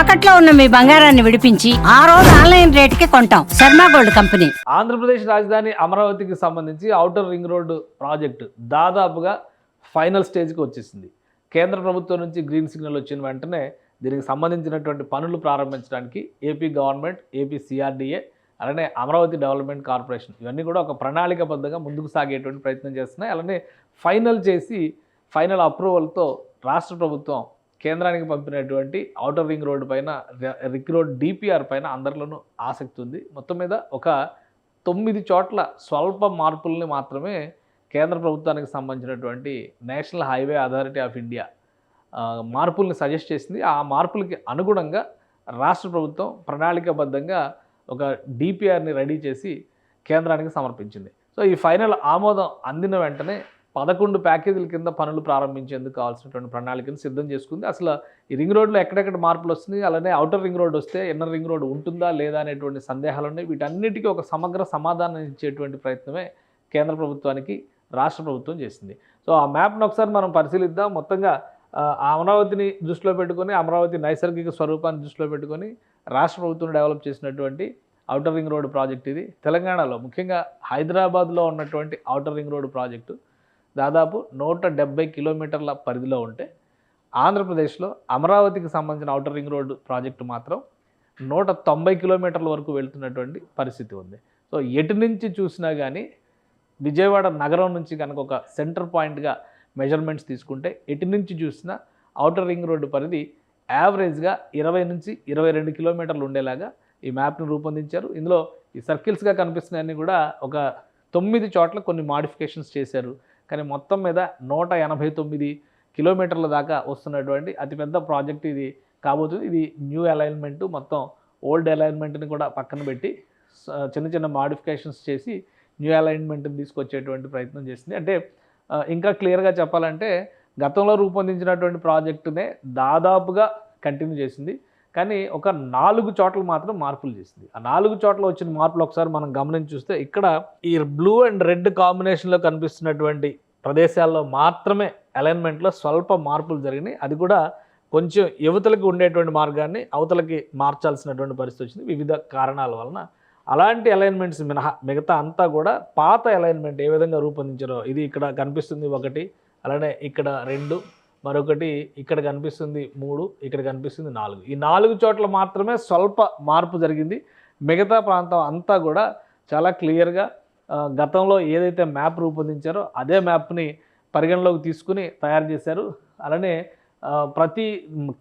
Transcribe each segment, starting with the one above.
తాకట్లో ఉన్న మీ బంగారాన్ని విడిపించి ఆ రోజు ఆన్లైన్ రేటుకి కొంటాం. Sharma gold company. ఆంధ్రప్రదేశ్ రాజధాని అమరావతికి సంబంధించి ఔటర్ రింగ్ రోడ్డు ప్రాజెక్టు దాదాపుగా ఫైనల్ స్టేజ్కి వచ్చేసింది. కేంద్ర ప్రభుత్వం నుంచి గ్రీన్ సిగ్నల్ వచ్చిన వెంటనే దీనికి సంబంధించినటువంటి పనులు ప్రారంభించడానికి ఏపీ గవర్నమెంట్, ఏపీ సిఆర్డీఏ, అలానే అమరావతి డెవలప్మెంట్ కార్పొరేషన్ ఇవన్నీ కూడా ఒక ప్రణాళికబద్ధంగా ముందుకు సాగేటువంటి ప్రయత్నం చేస్తున్నాయి. అలానే ఫైనల్ అప్రూవల్తో రాష్ట్ర ప్రభుత్వం కేంద్రానికి పంపినటువంటి ఔటర్ రింగ్ రోడ్డు పైన, రింగ్ రోడ్ డిపిఆర్ పైన అందరిలోనూ ఆసక్తి ఉంది. మొత్తం మీద ఒక 9 చోట్ల స్వల్ప మార్పుల్ని మాత్రమే కేంద్ర ప్రభుత్వానికి సంబంధించినటువంటి national highway authority of India మార్పుల్ని సజెస్ట్ చేసింది. ఆ మార్పులకి అనుగుణంగా రాష్ట్ర ప్రభుత్వం ప్రణాళికాబద్ధంగా ఒక డిపిఆర్ని రెడీ చేసి కేంద్రానికి సమర్పించింది. సో ఈ ఫైనల్ ఆమోదం అందిన వెంటనే 11 ప్యాకేజీల కింద పనులు ప్రారంభించేందుకు కావాల్సినటువంటి ప్రణాళికను సిద్ధం చేసుకుంది. అసలు ఈ రింగ్ రోడ్లో ఎక్కడెక్కడ మార్పులు వస్తున్నాయి, అలానే ఔటర్ రింగ్ రోడ్ వస్తే ఇన్నర్ రింగ్ రోడ్ ఉంటుందా లేదా అనేటువంటి సందేహాలు ఉన్నాయి. వీటన్నిటికీ ఒక సమగ్ర సమాధానం ఇచ్చేటువంటి ప్రయత్నమే కేంద్ర ప్రభుత్వానికి రాష్ట్ర ప్రభుత్వం చేసింది. సో ఆ మ్యాప్ను ఒకసారి మనం పరిశీలిద్దాం. మొత్తంగా అమరావతిని దృష్టిలో పెట్టుకొని, అమరావతి నైసర్గిక స్వరూపాన్ని దృష్టిలో పెట్టుకొని రాష్ట్ర ప్రభుత్వం డెవలప్ చేసినటువంటి ఔటర్ రింగ్ రోడ్ ప్రాజెక్ట్ ఇది. తెలంగాణలో ముఖ్యంగా హైదరాబాద్లో ఉన్నటువంటి ఔటర్ రింగ్ రోడ్ ప్రాజెక్టు దాదాపు 170 కిలోమీటర్ల పరిధిలో ఉంటే, ఆంధ్రప్రదేశ్లో అమరావతికి సంబంధించిన ఔటర్ రింగ్ రోడ్డు ప్రాజెక్టు మాత్రం 190 కిలోమీటర్ల వరకు వెళ్తున్నటువంటి పరిస్థితి ఉంది. సో ఎటు నుంచి చూసినా కానీ విజయవాడ నగరం నుంచి కనుక ఒక సెంటర్ పాయింట్గా మెజర్మెంట్స్ తీసుకుంటే ఎటు నుంచి చూసినా ఔటర్ రింగ్ రోడ్డు పరిధి యావరేజ్గా 20 నుంచి 22 కిలోమీటర్లు ఉండేలాగా ఈ మ్యాప్ని రూపొందించారు. ఇందులో ఈ సర్కిల్స్గా కనిపిస్తున్నాయన్నీ కూడా ఒక 9 చోట్ల కొన్ని మాడిఫికేషన్స్ చేశారు. కానీ మొత్తం మీద 189 కిలోమీటర్ల దాకా వస్తున్నటువంటి అతిపెద్ద ప్రాజెక్ట్ ఇది కాబోతుంది. ఇది న్యూ అలైన్మెంటు, మొత్తం ఓల్డ్ అలైన్మెంట్ని కూడా పక్కన పెట్టి చిన్న చిన్న మాడిఫికేషన్స్ చేసి న్యూ అలైన్మెంట్ని తీసుకొచ్చేటువంటి ప్రయత్నం చేసింది. అంటే ఇంకా క్లియర్గా చెప్పాలంటే గతంలో రూపొందించినటువంటి ప్రాజెక్టునే దాదాపుగా కంటిన్యూ చేసింది. కానీ ఒక 4 చోట్ల మాత్రం మార్పులు చేసింది. ఆ 4 చోట్ల వచ్చిన మార్పులు ఒకసారి మనం గమనించి చూస్తే, ఇక్కడ ఈ బ్లూ అండ్ రెడ్ కాంబినేషన్లో కనిపిస్తున్నటువంటి ప్రదేశాల్లో మాత్రమే అలైన్మెంట్లో స్వల్ప మార్పులు జరిగినాయి. అది కూడా కొంచెం యువతలకి ఉండేటువంటి మార్గాన్ని అవతలకి మార్చాల్సినటువంటి పరిస్థితి వచ్చింది వివిధ కారణాల వలన. అలాంటి అలైన్మెంట్స్ మినహా మిగతా అంతా కూడా పాత అలైన్మెంట్ ఏ విధంగా రూపొందించారో, ఇది ఇక్కడ కనిపిస్తుంది 1, అలానే ఇక్కడ 2, మరొకటి ఇక్కడ కనిపిస్తుంది 3, ఇక్కడ కనిపిస్తుంది 4. ఈ 4 చోట్ల మాత్రమే స్వల్ప మార్పు జరిగింది. మిగతా ప్రాంతం అంతా కూడా చాలా క్లియర్గా గతంలో ఏదైతే మ్యాప్ రూపొందించారో అదే మ్యాప్ని పరిగణలోకి తీసుకుని తయారు చేశారు. అలానే ప్రతి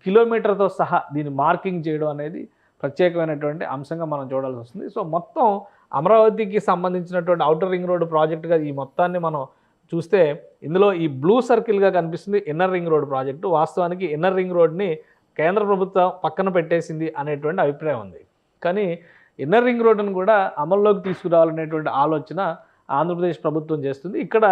కిలోమీటర్తో సహా దీన్ని మార్కింగ్ చేయడం అనేది ప్రత్యేకమైనటువంటి అంశంగా మనం చూడాల్సి వస్తుంది. సో మొత్తం అమరావతికి సంబంధించినటువంటి ఔటర్ రింగ్ రోడ్డు ప్రాజెక్టుగా ఈ మొత్తాన్ని మనం చూస్తే, ఇందులో ఈ బ్లూ సర్కిల్గా కనిపిస్తుంది ఇన్నర్ రింగ్ రోడ్ ప్రాజెక్టు. వాస్తవానికి ఇన్నర్ రింగ్ రోడ్ని కేంద్ర ప్రభుత్వం పక్కన పెట్టేసింది అనేటువంటి అభిప్రాయం ఉంది. కానీ ఇన్నర్ రింగ్ రోడ్డును కూడా అమల్లోకి తీసుకురావాలనేటువంటి ఆలోచన ఆంధ్రప్రదేశ్ ప్రభుత్వం చేస్తుంది. ఇక్కడ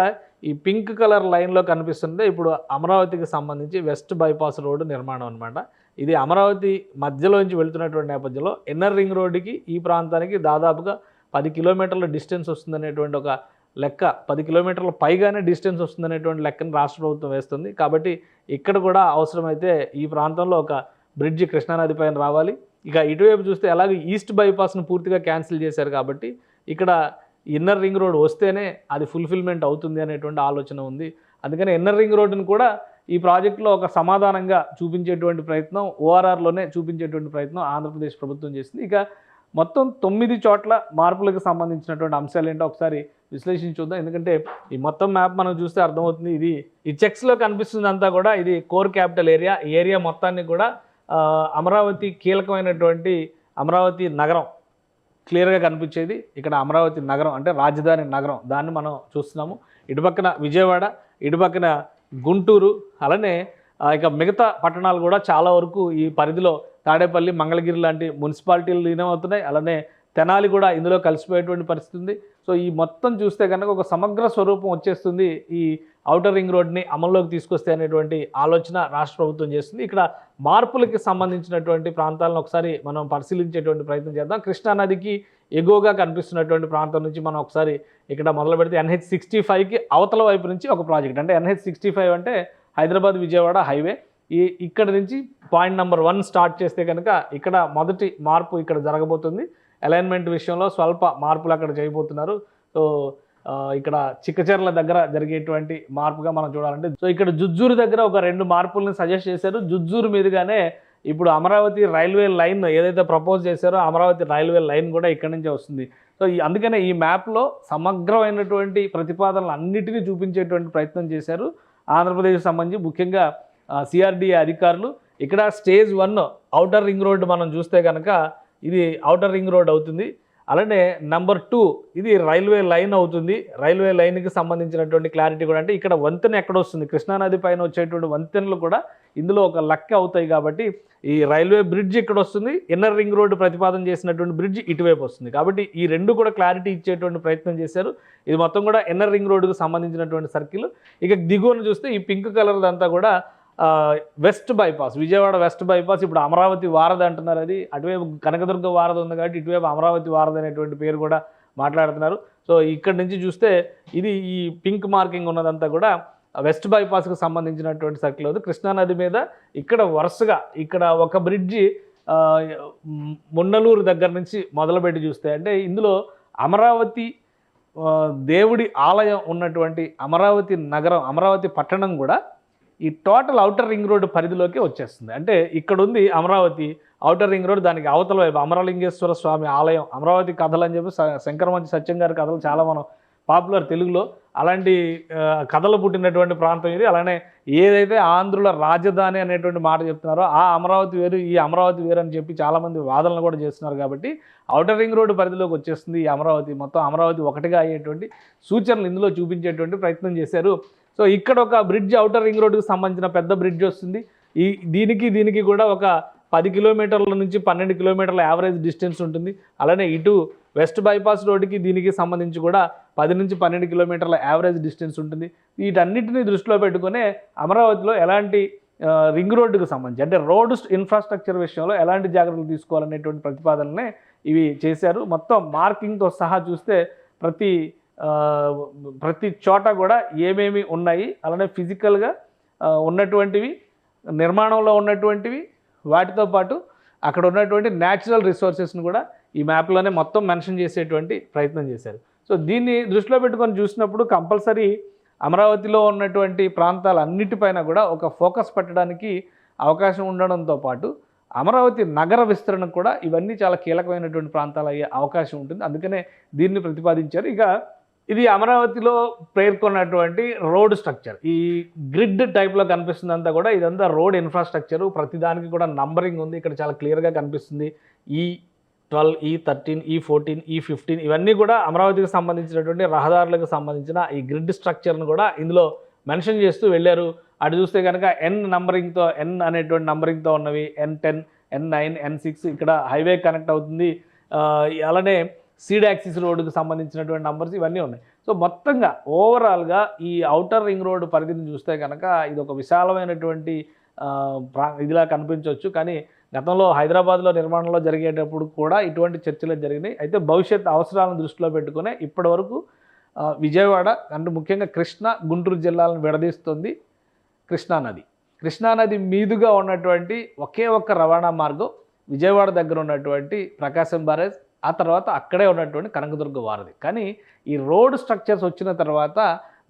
ఈ పింక్ కలర్ లైన్లో కనిపిస్తుంది ఇప్పుడు అమరావతికి సంబంధించి వెస్ట్ బైపాస్ రోడ్డు నిర్మాణం అనమాట. ఇది అమరావతి మధ్యలోంచి వెళుతున్నటువంటి నేపథ్యంలో ఇన్నర్ రింగ్ రోడ్డుకి ఈ ప్రాంతానికి దాదాపుగా 10 కిలోమీటర్ల డిస్టెన్స్ వస్తుందనేటువంటి ఒక లెక్క, 10 కిలోమీటర్ల పైగానే డిస్టెన్స్ వస్తుందనేటువంటి లెక్కను రాష్ట్ర ప్రభుత్వం వేస్తుంది. కాబట్టి ఇక్కడ కూడా అవసరమైతే ఈ ప్రాంతంలో ఒక బ్రిడ్జి కృష్ణానది పైన రావాలి. ఇక ఇటువైపు చూస్తే అలాగే ఈస్ట్ బైపాస్ను పూర్తిగా క్యాన్సిల్ చేశారు. కాబట్టి ఇక్కడ ఇన్నర్ రింగ్ రోడ్ వస్తేనే అది ఫుల్ఫిల్మెంట్ అవుతుంది అనేటువంటి ఆలోచన ఉంది. అందుకని ఇన్నర్ రింగ్ రోడ్డును కూడా ఈ ప్రాజెక్టులో ఒక సమాధానంగా చూపించేటువంటి ప్రయత్నం, ఓఆర్ఆర్లోనే చూపించేటువంటి ప్రయత్నం ఆంధ్రప్రదేశ్ ప్రభుత్వం చేసింది. ఇక మొత్తం 9 చోట్ల మార్పులకు సంబంధించినటువంటి అంశాలు ఏంటో ఒకసారి విశ్లేషించి చూద్దాం. ఎందుకంటే ఈ మొత్తం మ్యాప్ మనం చూస్తే అర్థమవుతుంది. ఈ చెక్స్లో కనిపిస్తుంది అంతా కూడా ఇది కోర్ క్యాపిటల్ ఏరియా. ఈ ఏరియా మొత్తాన్ని కూడా అమరావతి కీలకమైనటువంటి అమరావతి నగరం క్లియర్గా కనిపించేది. ఇక్కడ అమరావతి నగరం అంటే రాజధాని నగరం, దాన్ని మనం చూస్తున్నాము. ఇటుపక్కన విజయవాడ, ఇటుపక్కన గుంటూరు, అలానే ఇక మిగతా పట్టణాలు కూడా చాలా వరకు ఈ పరిధిలో తాడేపల్లి, మంగళగిరి లాంటి మున్సిపాలిటీలు లీనమవుతున్నాయి. అలానే తెనాలి కూడా ఇందులో కలిసిపోయేటువంటి పరిస్థితి ఉంది. సో ఈ మొత్తం చూస్తే కనుక ఒక సమగ్ర స్వరూపం వచ్చేస్తుంది ఈ ఔటర్ రింగ్ రోడ్ని అమల్లోకి తీసుకొస్తే అనేటువంటి ఆలోచన రాష్ట్ర ప్రభుత్వం చేస్తుంది. ఇక్కడ మార్పులకి సంబంధించినటువంటి ప్రాంతాలను ఒకసారి మనం పరిశీలించేటువంటి ప్రయత్నం చేద్దాం. కృష్ణానదికి ఎగువగా కనిపిస్తున్నటువంటి ప్రాంతం నుంచి మనం ఒకసారి ఇక్కడ మొదలు పెడితే NH65కి అవతల వైపు నుంచి ఒక ప్రాజెక్ట్, అంటే NH65 అంటే హైదరాబాద్ విజయవాడ హైవే. ఇక్కడ నుంచి పాయింట్ నెంబర్ 1 స్టార్ట్ చేస్తే కనుక ఇక్కడ మొదటి మార్పు ఇక్కడ జరగబోతుంది. అలైన్మెంట్ విషయంలో స్వల్ప మార్పులు అక్కడ చేయబోతున్నారు. సో ఇక్కడ చిక్కచెర్ల దగ్గర జరిగేటువంటి మార్పుగా మనం చూడాలంటే, సో ఇక్కడ జుజ్జూరు దగ్గర ఒక 2 మార్పుల్ని సజెస్ట్ చేశారు. జుజ్జూరు మీదుగానే ఇప్పుడు అమరావతి రైల్వే లైన్ ఏదైతే ప్రపోజ్ చేశారో అమరావతి రైల్వే లైన్ కూడా ఇక్కడి నుంచే వస్తుంది. సో అందుకనే ఈ మ్యాప్లో సమగ్రమైనటువంటి ప్రతిపాదనలు అన్నిటినీ చూపించేటువంటి ప్రయత్నం చేశారు ఆంధ్రప్రదేశ్కి సంబంధించి, ముఖ్యంగా సిఆర్డీఏ అధికారులు. ఇక్కడ స్టేజ్ 1 ఔటర్ రింగ్ రోడ్ మనం చూస్తే కనుక ఇది ఔటర్ రింగ్ రోడ్ అవుతుంది. అలానే నెంబర్ 2 ఇది రైల్వే లైన్ అవుతుంది. రైల్వే లైన్కి సంబంధించినటువంటి క్లారిటీ కూడా, అంటే ఇక్కడ వంతెన ఎక్కడ వస్తుంది, కృష్ణానది పైన వచ్చేటువంటి వంతెనలు కూడా ఇందులో ఒక లెక్క అవుతాయి. కాబట్టి ఈ రైల్వే బ్రిడ్జ్ ఇక్కడ వస్తుంది, ఇన్నర్ రింగ్ రోడ్డు ప్రతిపాదన చేసినటువంటి బ్రిడ్జ్ ఇటువైపు వస్తుంది. కాబట్టి ఈ 2 కూడా క్లారిటీ ఇచ్చేటువంటి ప్రయత్నం చేశారు. ఇది మొత్తం కూడా ఇన్నర్ రింగ్ రోడ్డుకు సంబంధించినటువంటి సర్కిల్. ఇక దిగువను చూస్తే ఈ పింక్ కలర్ అంతా కూడా west bypass, Vijayawada west bypass. ఇప్పుడు అమరావతి వారధి అంటున్నారు, అది అటువైపు కనకదుర్గ వారధి ఉంది కాబట్టి ఇటువైపు అమరావతి వారధి అనేటువంటి పేరు కూడా మాట్లాడుతున్నారు. సో ఇక్కడ నుంచి చూస్తే ఇది ఈ పింక్ మార్కింగ్ ఉన్నదంతా కూడా వెస్ట్ బైపాస్కి సంబంధించినటువంటి సర్కిల్ అవుతుంది. కృష్ణానది మీద ఇక్కడ వరుసగా ఇక్కడ ఒక బ్రిడ్జి మున్నలూరు దగ్గర నుంచి మొదలుపెట్టి చూస్తే, అంటే ఇందులో అమరావతి దేవుడి ఆలయం ఉన్నటువంటి అమరావతి నగరం, అమరావతి పట్టణం కూడా ఈ టోటల్ ఔటర్ రింగ్ రోడ్డు పరిధిలోకి వచ్చేస్తుంది. అంటే ఇక్కడ ఉంది అమరావతి ఔటర్ రింగ్ రోడ్, దానికి అవతల వైపు అమరలింగేశ్వర స్వామి ఆలయం. అమరావతి కథలు అని చెప్పి శంకరమంచి సత్యం గారి కథలు చాలా మనం పాపులర్ తెలుగులో, అలాంటి కథలు పుట్టినటువంటి ప్రాంతం ఇది. అలానే ఏదైతే ఆంధ్రుల రాజధాని అనేటువంటి మాట చెప్తున్నారో ఆ అమరావతి వేరు, ఈ అమరావతి వేరు అని చెప్పి చాలామంది వాదనలు కూడా చేస్తున్నారు. కాబట్టి ఔటర్ రింగ్ రోడ్డు పరిధిలోకి వచ్చేస్తుంది ఈ అమరావతి. మొత్తం అమరావతి ఒకటిగా అయ్యేటువంటి సూచనలు ఇందులో చూపించేటువంటి ప్రయత్నం చేశారు. సో ఇక్కడ ఒక బ్రిడ్జ్ ఔటర్ రింగ్ రోడ్డుకి సంబంధించిన పెద్ద బ్రిడ్జ్ వస్తుంది. దీనికి కూడా ఒక 10 కిలోమీటర్ల నుంచి 12 కిలోమీటర్ల యావరేజ్ డిస్టెన్స్ ఉంటుంది. అలానే ఇటు వెస్ట్ బైపాస్ రోడ్డుకి దీనికి సంబంధించి కూడా 10 నుంచి 12 కిలోమీటర్ల యావరేజ్ డిస్టెన్స్ ఉంటుంది. వీటన్నిటిని దృష్టిలో పెట్టుకునే అమరావతిలో ఎలాంటి రింగ్ రోడ్డుకు సంబంధించి, అంటే రోడ్ ఇన్ఫ్రాస్ట్రక్చర్ విషయంలో ఎలాంటి జాగ్రత్తలు తీసుకోవాలనేటువంటి ప్రతిపాదననే ఇవి చేశారు. మొత్తం మార్కింగ్తో సహా చూస్తే ప్రతి చోట కూడా ఏమేమి ఉన్నాయి, అలానే ఫిజికల్గా ఉన్నటువంటివి, నిర్మాణంలో ఉన్నటువంటివి, వాటితో పాటు అక్కడ ఉన్నటువంటి న్యాచురల్ రిసోర్సెస్ని కూడా ఈ మ్యాప్లోనే మొత్తం మెన్షన్ చేసేటువంటి ప్రయత్నం చేశారు. సో దీన్ని దృష్టిలో పెట్టుకొని చూసినప్పుడు కంపల్సరీ అమరావతిలో ఉన్నటువంటి ప్రాంతాలన్నిటిపైన కూడా ఒక ఫోకస్ పెట్టడానికి అవకాశం ఉండడంతో పాటు అమరావతి నగర విస్తరణకు కూడా ఇవన్నీ చాలా కీలకమైనటువంటి ప్రాంతాలు అయ్యే అవకాశం ఉంటుంది. అందుకనే దీన్ని ప్రతిపాదించారు. ఇక ఇది అమరావతిలో పేర్కొన్నటువంటి రోడ్ స్ట్రక్చర్, ఈ గ్రిడ్ టైప్లో కనిపిస్తుందంతా కూడా ఇదంతా రోడ్ ఇన్ఫ్రాస్ట్రక్చరు. ప్రతిదానికి కూడా నంబరింగ్ ఉంది, ఇక్కడ చాలా క్లియర్గా కనిపిస్తుంది. E12, E13, E14, E15 ఇవన్నీ కూడా అమరావతికి సంబంధించినటువంటి రహదారులకు సంబంధించిన ఈ గ్రిడ్ స్ట్రక్చర్ను కూడా ఇందులో మెన్షన్ చేస్తూ వెళ్ళారు. అటు చూస్తే కనుక N అనేటువంటి నంబరింగ్తో ఉన్నవి, N10, N9, N6 ఇక్కడ హైవే కనెక్ట్ అవుతుంది. అలానే సీడ్ యాక్సిస్ రోడ్డుకు సంబంధించినటువంటి నంబర్స్ ఇవన్నీ ఉన్నాయి. సో మొత్తంగా ఓవరాల్గా ఈ ఔటర్ రింగ్ రోడ్డు పరిధిని చూస్తే కనుక ఇది ఒక విశాలమైనటువంటి ఇదిలా కనిపించవచ్చు. కానీ గతంలో హైదరాబాద్లో నిర్మాణంలో జరిగేటప్పుడు కూడా ఇటువంటి చర్చలు జరిగినాయి. అయితే భవిష్యత్ అవసరాలను దృష్టిలో పెట్టుకునే ఇప్పటి వరకు విజయవాడ అంటే ముఖ్యంగా కృష్ణా, గుంటూరు జిల్లాలను విడదీస్తుంది కృష్ణానది. కృష్ణానది మీదుగా ఉన్నటువంటి ఒకే ఒక్క రవాణా మార్గం విజయవాడ దగ్గర ఉన్నటువంటి ప్రకాశం బ్యారేజ్, ఆ తర్వాత అక్కడే ఉన్నటువంటి కనకదుర్గ వారధి. కానీ ఈ రోడ్ స్ట్రక్చర్స్ వచ్చిన తర్వాత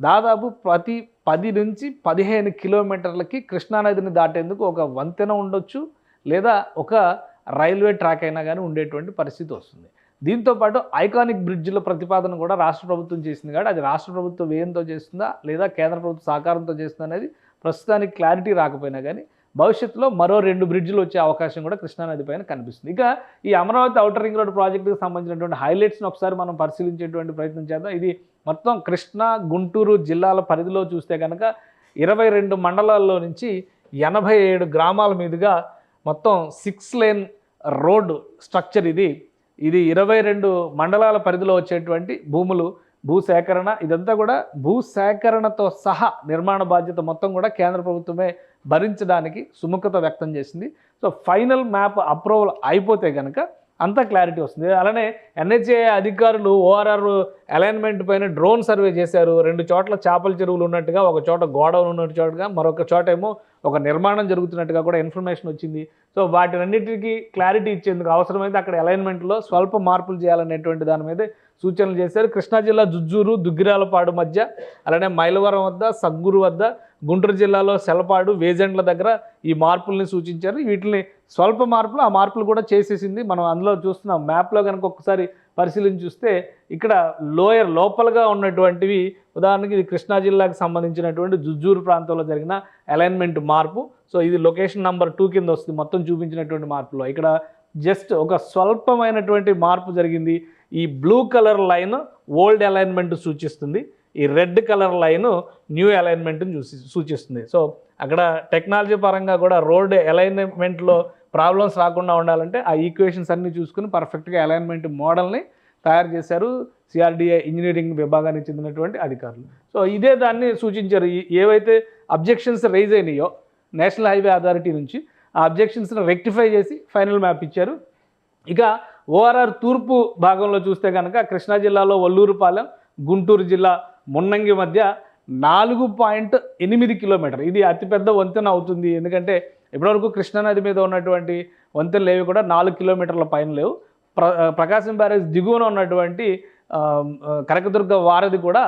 దాదాపు ప్రతి 10 నుంచి 15 కిలోమీటర్లకి కృష్ణానదిని దాటేందుకు ఒక వంతెన ఉండొచ్చు, లేదా ఒక రైల్వే ట్రాక్ అయినా కానీ ఉండేటువంటి పరిస్థితి వస్తుంది. దీంతోపాటు ఐకానిక్ బ్రిడ్జ్ల ప్రతిపాదన కూడా రాష్ట్ర ప్రభుత్వం చేసింది. కాబట్టి అది రాష్ట్ర ప్రభుత్వం వ్యయంతో చేస్తుందా లేదా కేంద్ర ప్రభుత్వ సహకారంతో చేస్తుందా అనేది ప్రస్తుతానికి క్లారిటీ రాకపోయినా కానీ భవిష్యత్తులో మరో 2 బ్రిడ్జ్లు వచ్చే అవకాశం కూడా కృష్ణానది పైన కనిపిస్తుంది. ఇక ఈ అమరావతి ఔటర్ రింగ్ రోడ్ ప్రాజెక్టుకి సంబంధించినటువంటి హైలైట్స్ని ఒకసారి మనం పరిశీలించేటువంటి ప్రయత్నం చేద్దాం. ఇది మొత్తం కృష్ణా, గుంటూరు జిల్లాల పరిధిలో చూస్తే కనుక 22 మండలాల్లో నుంచి 87 గ్రామాల మీదుగా మొత్తం 6 లేన్ రోడ్ స్ట్రక్చర్ ఇది 22 మండలాల పరిధిలో వచ్చేటువంటి భూసేకరణ, ఇదంతా కూడా భూసేకరణతో సహా నిర్మాణ బాధ్యత మొత్తం కూడా కేంద్ర ప్రభుత్వమే భరించడానికి సుముఖత వ్యక్తం చేసింది. సో ఫైనల్ మ్యాప్ అప్రూవల్ అయిపోతే కనుక అంతా క్లారిటీ వస్తుంది. అలానే NHAI అధికారులు ORR అలైన్మెంట్ పైన డ్రోన్ సర్వే చేశారు. 2 చోట్ల చేపల చెరువులు ఉన్నట్టుగా, ఒక చోట గోడౌన్ ఉన్న చోటుగా, మరొక చోట ఏమో ఒక నిర్మాణం జరుగుతున్నట్టుగా కూడా ఇన్ఫర్మేషన్ వచ్చింది. సో వాటినన్నిటికీ క్లారిటీ ఇచ్చేందుకు అవసరమైతే అక్కడ అలైన్మెంట్లో స్వల్ప మార్పులు చేయాలనేటువంటి దాని మీద సూచనలు చేశారు. కృష్ణా జిల్లా జుజ్జూరు, దుగ్గిరాలపాడు మధ్య, అలానే మైలవరం వద్ద, సగ్గురు వద్ద, గుంటూరు జిల్లాలో సెలపాడు, వేజెండ్ల దగ్గర ఈ మార్పుల్ని సూచించారు. వీటిని స్వల్ప మార్పులు, ఆ మార్పులు కూడా చేసేసింది. మనం అందులో చూస్తున్నాం మ్యాప్లో కనుక ఒక్కసారి పరిశీలించి చూస్తే ఇక్కడ లోపలగా ఉన్నటువంటివి, ఉదాహరణకి ఇది కృష్ణా జిల్లాకు సంబంధించినటువంటి జుజ్జూరు ప్రాంతంలో జరిగిన అలైన్మెంట్ మార్పు. సో ఇది లొకేషన్ నెంబర్ 2 కింద వస్తుంది మొత్తం చూపించినటువంటి మార్పులో. ఇక్కడ జస్ట్ ఒక స్వల్పమైనటువంటి మార్పు జరిగింది. ఈ blue colour line old alignment సూచిస్తుంది, ఈ రెడ్ కలర్ లైన్ న్యూ అలైన్మెంట్ని సూచిస్తుంది. సో అక్కడ టెక్నాలజీ పరంగా కూడా రోడ్ అలైన్మెంట్లో ప్రాబ్లమ్స్ రాకుండా ఉండాలంటే ఆ ఈక్వేషన్స్ అన్నీ చూసుకుని పర్ఫెక్ట్గా అలైన్మెంట్ మోడల్ని తయారు చేశారు CRDA ఇంజనీరింగ్ విభాగానికి చెందినటువంటి అధికారులు. సో ఇదే దాన్ని సూచించారు. ఏవైతే అబ్జెక్షన్స్ రైజ్ అయినాయో నేషనల్ హైవే అథారిటీ నుంచి, ఆ అబ్జెక్షన్స్ని రెక్టిఫై చేసి ఫైనల్ మ్యాప్ ఇచ్చారు. ఇక ORR తూర్పు భాగంలో చూస్తే కనుక కృష్ణా జిల్లాలో వల్లూరుపాలెం, గుంటూరు జిల్లా మున్నంగి మధ్య 4.8 కిలోమీటర్, ఇది అతిపెద్ద వంతెన అవుతుంది. ఎందుకంటే ఇప్పటివరకు కృష్ణానది మీద ఉన్నటువంటి వంతెనలు ఏవి కూడా 4 కిలోమీటర్ల పైన లేవు. ప్రకాశం బ్యారేజ్ దిగువన ఉన్నటువంటి కనకదుర్గ వారధి కూడా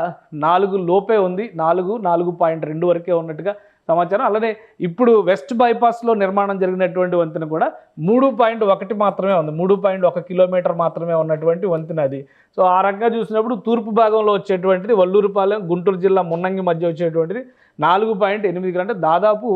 4 లోపే ఉంది, 4.2 వరకే ఉన్నట్టుగా సమాచారం. అలానే ఇప్పుడు వెస్ట్ బైపాస్లో నిర్మాణం జరిగినటువంటి వంతెన కూడా 3.1 మాత్రమే ఉంది, 3.1 కిలోమీటర్ మాత్రమే ఉన్నటువంటి వంతెన అది. సో ఆ రకంగా చూసినప్పుడు తూర్పు భాగంలో వచ్చేటువంటిది వల్లూరుపాలెం, గుంటూరు జిల్లా మున్నంగి మధ్య వచ్చేటువంటిది 4.8 అంటే దాదాపు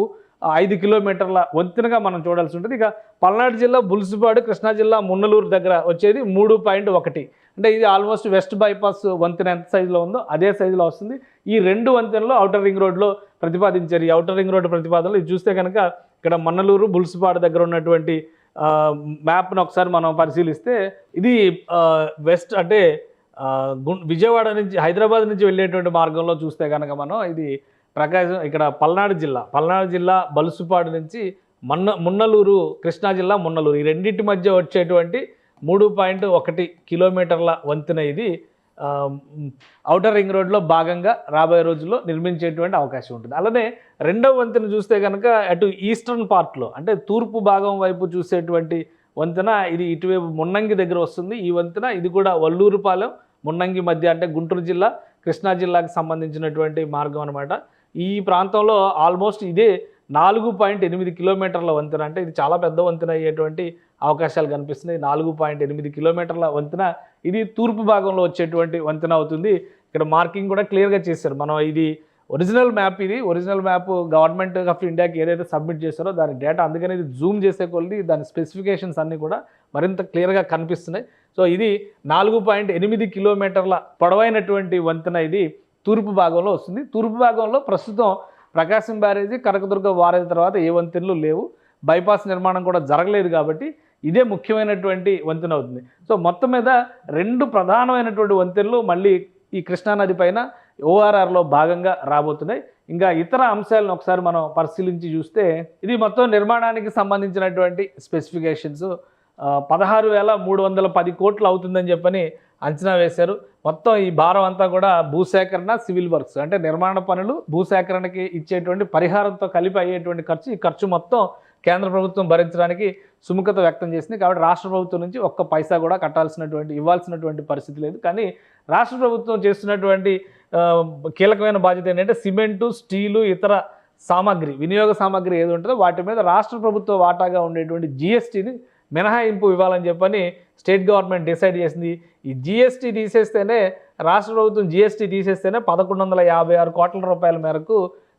5 కిలోమీటర్ల వంతెనగా మనం చూడాల్సి ఉంటుంది. ఇక పల్నాడు జిల్లా బుల్సుపాడు, కృష్ణా జిల్లా మున్నలూరు దగ్గర వచ్చేది 3.1. అంటే ఇది ఆల్మోస్ట్ వెస్ట్ బైపాస్ వంతెన ఎంత సైజులో ఉందో అదే సైజులో వస్తుంది. ఈ 2 వంతెనలు ఔటర్ రింగ్ రోడ్లో ప్రతిపాదించారు. ఈ ఔటర్ రింగ్ రోడ్డు ప్రతిపాదనలు ఇది చూస్తే కనుక ఇక్కడ మన్నలూరు, బుల్సుపాడు దగ్గర ఉన్నటువంటి మ్యాప్ను ఒకసారి మనం పరిశీలిస్తే ఇది వెస్ట్ అంటే విజయవాడ నుంచి, హైదరాబాద్ నుంచి వెళ్ళేటువంటి మార్గంలో చూస్తే కనుక మనం ఇది ప్రకాశం, ఇక్కడ పల్నాడు జిల్లా బలుసుపాడు నుంచి మున్నలూరు, కృష్ణా జిల్లా మున్నలూరు, ఈ రెండింటి మధ్య వచ్చేటువంటి 3.1 కిలోమీటర్ల వంతెన ఇది ఔటర్ రింగ్ రోడ్లో భాగంగా రాబోయే రోజుల్లో నిర్మించేటువంటి అవకాశం ఉంటుంది. అలానే రెండవ వంతెన చూస్తే కనుక అటు ఈస్టర్న్ పార్ట్లో అంటే తూర్పు భాగం వైపు చూసేటువంటి వంతెన ఇది ఇటువైపు మున్నంగి దగ్గర వస్తుంది. ఈ వంతెన ఇది కూడా వల్లూరుపాలెం, మున్నంగి మధ్య అంటే గుంటూరు జిల్లా, కృష్ణా జిల్లాకు సంబంధించినటువంటి మార్గం అనమాట. ఈ ప్రాంతంలో ఆల్మోస్ట్ ఇదే 4.8 కిలోమీటర్ల వంతెన, అంటే ఇది చాలా పెద్ద వంతెన అయ్యేటువంటి అవకాశాలు కనిపిస్తున్నాయి. 4.8 కిలోమీటర్ల వంతెన ఇది తూర్పు భాగంలో వచ్చేటువంటి వంతెన అవుతుంది. ఇక్కడ మార్కింగ్ కూడా క్లియర్గా చేశారు. మనం ఇది ఒరిజినల్ మ్యాప్, ఇది ఒరిజినల్ మ్యాప్ గవర్నమెంట్ ఆఫ్ ఇండియాకి ఏదైతే సబ్మిట్ చేశారో దాని డేటా, అందుకని ఇది జూమ్ చేసే కొద్ది దాని స్పెసిఫికేషన్స్ అన్నీ కూడా మరింత క్లియర్గా కనిపిస్తున్నాయి. సో ఇది 4.8 కిలోమీటర్ల పొడవైనటువంటి వంతెన ఇది తూర్పు భాగంలో వస్తుంది. తూర్పు భాగంలో ప్రస్తుతం ప్రకాశం బ్యారేజీ, కనకదుర్గ వారధి తర్వాత ఏ వంతెనలు లేవు, బైపాస్ నిర్మాణం కూడా జరగలేదు కాబట్టి ఇదే ముఖ్యమైనటువంటి వంతెన అవుతుంది. సో మొత్తం మీద 2 ప్రధానమైనటువంటి వంతెనలు మళ్ళీ ఈ కృష్ణానది పైన ORRలో భాగంగా రాబోతున్నాయి. ఇంకా ఇతర అంశాలను ఒకసారి మనం పరిశీలించి చూస్తే ఇది మొత్తం నిర్మాణానికి సంబంధించినటువంటి స్పెసిఫికేషన్స్ 16,310 కోట్లు అవుతుందని చెప్పని అంచనా వేశారు. మొత్తం ఈ భారం అంతా కూడా భూసేకరణ, సివిల్ వర్క్స్ అంటే నిర్మాణ పనులు, భూసేకరణకి ఇచ్చేటువంటి పరిహారంతో కలిపి అయ్యేటువంటి ఖర్చు, ఈ ఖర్చు మొత్తం కేంద్ర ప్రభుత్వం భరించడానికి సుముఖత వ్యక్తం చేసింది. కాబట్టి రాష్ట్ర ప్రభుత్వం నుంచి ఒక్క పైసా కూడా ఇవ్వాల్సినటువంటి పరిస్థితి లేదు. కానీ రాష్ట్ర ప్రభుత్వం చేస్తున్నటువంటి కీలకమైన బాధ్యత ఏంటంటే సిమెంటు, స్టీలు, ఇతర సామాగ్రి, వినియోగ సామాగ్రి ఏది ఉంటుందో వాటి మీద రాష్ట్ర ప్రభుత్వ వాటాగా ఉండేటువంటి GSTని మినహాయింపు ఇవ్వాలని చెప్పని స్టేట్ గవర్నమెంట్ డిసైడ్ చేసింది. ఈ GST తీసేస్తేనే, రాష్ట్ర ప్రభుత్వం GST తీసేస్తేనే 1,156 కోట్ల రూపాయల మేరకు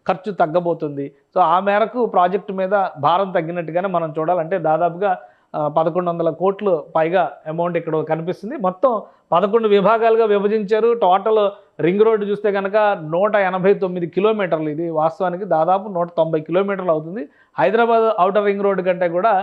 ఖర్చు తగ్గబోతుంది. సో ఆ మేరకు ప్రాజెక్టు మీద భారం తగ్గినట్టుగానే మనం చూడాలంటే దాదాపుగా 1,100 కోట్లు పైగా అమౌంట్ ఇక్కడ కనిపిస్తుంది. మొత్తం 11 విభాగాలుగా విభజించారు. టోటల్ రింగ్ రోడ్డు చూస్తే కనుక 189 కిలోమీటర్లు, ఇది వాస్తవానికి దాదాపు 190 కిలోమీటర్లు అవుతుంది. హైదరాబాద్ ఔటర్ రింగ్ రోడ్డు కంటే కూడా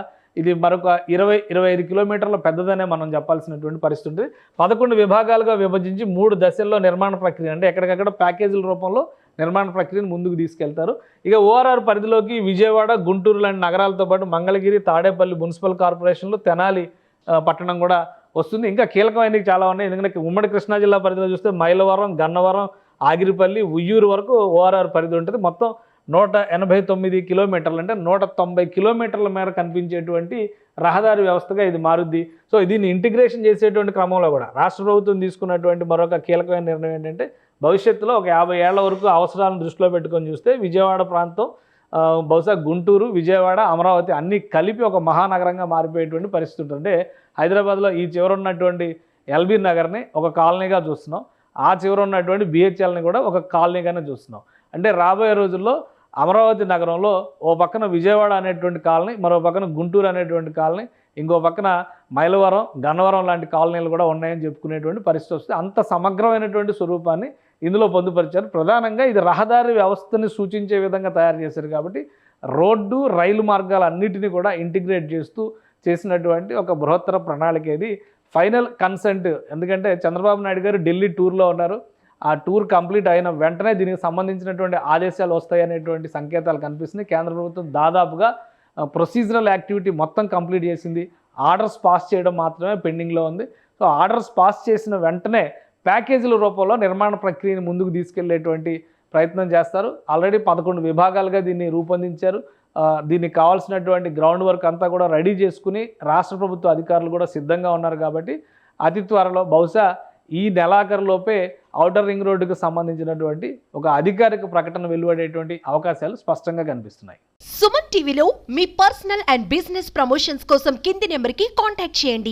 ఇది మరొక 20-25 కిలోమీటర్ల పెద్దదనే మనం చెప్పాల్సినటువంటి పరిస్థితి ఉంటుంది. 11 విభాగాలుగా విభజించి 3 దశల్లో నిర్మాణ ప్రక్రియ, అంటే ఎక్కడికక్కడ ప్యాకేజీల రూపంలో నిర్మాణ ప్రక్రియను ముందుకు తీసుకెళ్తారు. ఇక ORR పరిధిలోకి విజయవాడ, గుంటూరు లాంటి నగరాలతో పాటు మంగళగిరి, తాడేపల్లి మున్సిపల్ కార్పొరేషన్లు, తెనాలి పట్టణం కూడా వస్తుంది. ఇంకా కీలకమైనవి చాలా ఉన్నాయి. ఎందుకంటే ఉమ్మడి కృష్ణా జిల్లా పరిధిలో చూస్తే మైలవరం, గన్నవరం, ఆగిరిపల్లి, ఉయ్యూరు వరకు ఓఆర్ఆర్ పరిధి ఉంటుంది. మొత్తం 189 కిలోమీటర్లు, అంటే 190 కిలోమీటర్ల మేర కనిపించేటువంటి రహదారి వ్యవస్థగా ఇది మారుద్ది. సో దీన్ని ఇంటిగ్రేషన్ చేసేటువంటి క్రమంలో కూడా రాష్ట్ర ప్రభుత్వం తీసుకున్నటువంటి మరొక కీలకమైన నిర్ణయం ఏంటంటే భవిష్యత్తులో ఒక 50 ఏళ్ల వరకు అవసరాలను దృష్టిలో పెట్టుకొని చూస్తే విజయవాడ ప్రాంతం, బహుశా గుంటూరు, విజయవాడ, అమరావతి అన్నీ కలిపి ఒక మహానగరంగా మారిపోయేటువంటి పరిస్థితి ఉంటుంది. అంటే హైదరాబాద్లో ఈ చివర ఉన్నటువంటి ఎల్బీ నగర్ని ఒక కాలనీగా చూస్తున్నాం, ఆ చివర ఉన్నటువంటి బిహెచ్ఎల్ని కూడా ఒక కాలనీగానే చూస్తున్నాం. అంటే రాబోయే రోజుల్లో అమరావతి నగరంలో ఓ పక్కన విజయవాడ అనేటువంటి కాలనీ, మరో పక్కన గుంటూరు అనేటువంటి కాలనీ, ఇంకో పక్కన మైలవరం, గన్నవరం లాంటి కాలనీలు కూడా ఉన్నాయని చెప్పుకునేటువంటి పరిస్థితి వస్తుంది. అంత సమగ్రమైనటువంటి స్వరూపాన్ని ఇందులో పొందుపరిచారు. ప్రధానంగా ఇది రహదారి వ్యవస్థని సూచించే విధంగా తయారు చేశారు కాబట్టి రోడ్డు, రైలు మార్గాలన్నిటినీ కూడా ఇంటిగ్రేట్ చేస్తూ చేసినటువంటి ఒక బృహత్తర ప్రణాళిక ఇది. ఫైనల్ కన్సెంట్, ఎందుకంటే చంద్రబాబు నాయుడు గారు ఢిల్లీ టూర్లో ఉన్నారు. ఆ టూర్ కంప్లీట్ అయిన వెంటనే దీనికి సంబంధించినటువంటి ఆదేశాలు వస్తాయనేటువంటి సంకేతాలు కనిపిస్తున్నాయి. కేంద్ర ప్రభుత్వం దాదాపుగా ప్రొసీజరల్ యాక్టివిటీ మొత్తం కంప్లీట్ చేసింది. ఆర్డర్స్ పాస్ చేయడం మాత్రమే పెండింగ్లో ఉంది. సో ఆర్డర్స్ పాస్ చేసిన వెంటనే ప్యాకేజీల రూపంలో నిర్మాణ ప్రక్రియను ముందుకు తీసుకెళ్లేటువంటి ప్రయత్నం చేస్తారు. ఆల్రెడీ 11 విభాగాలుగా దీన్ని రూపొందించారు. దీనికి కావాల్సినటువంటి గ్రౌండ్ వర్క్ అంతా కూడా రెడీ చేసుకుని రాష్ట్ర ప్రభుత్వ అధికారులు కూడా సిద్ధంగా ఉన్నారు. కాబట్టి అతి త్వరలో, బహుశా ఈ నెలాఖరులోపే ఔటర్ రింగ్ రోడ్డుకు సంబంధించినటువంటి ఒక అధికారిక ప్రకటన వెలువడేటువంటి అవకాశాలు స్పష్టంగా కనిపిస్తున్నాయి. సుమన్ టీవీలో మీ పర్సనల్ అండ్ బిజినెస్ ప్రమోషన్స్ కోసం కింది నెంబర్కి కాంటాక్ట్ చేయండి.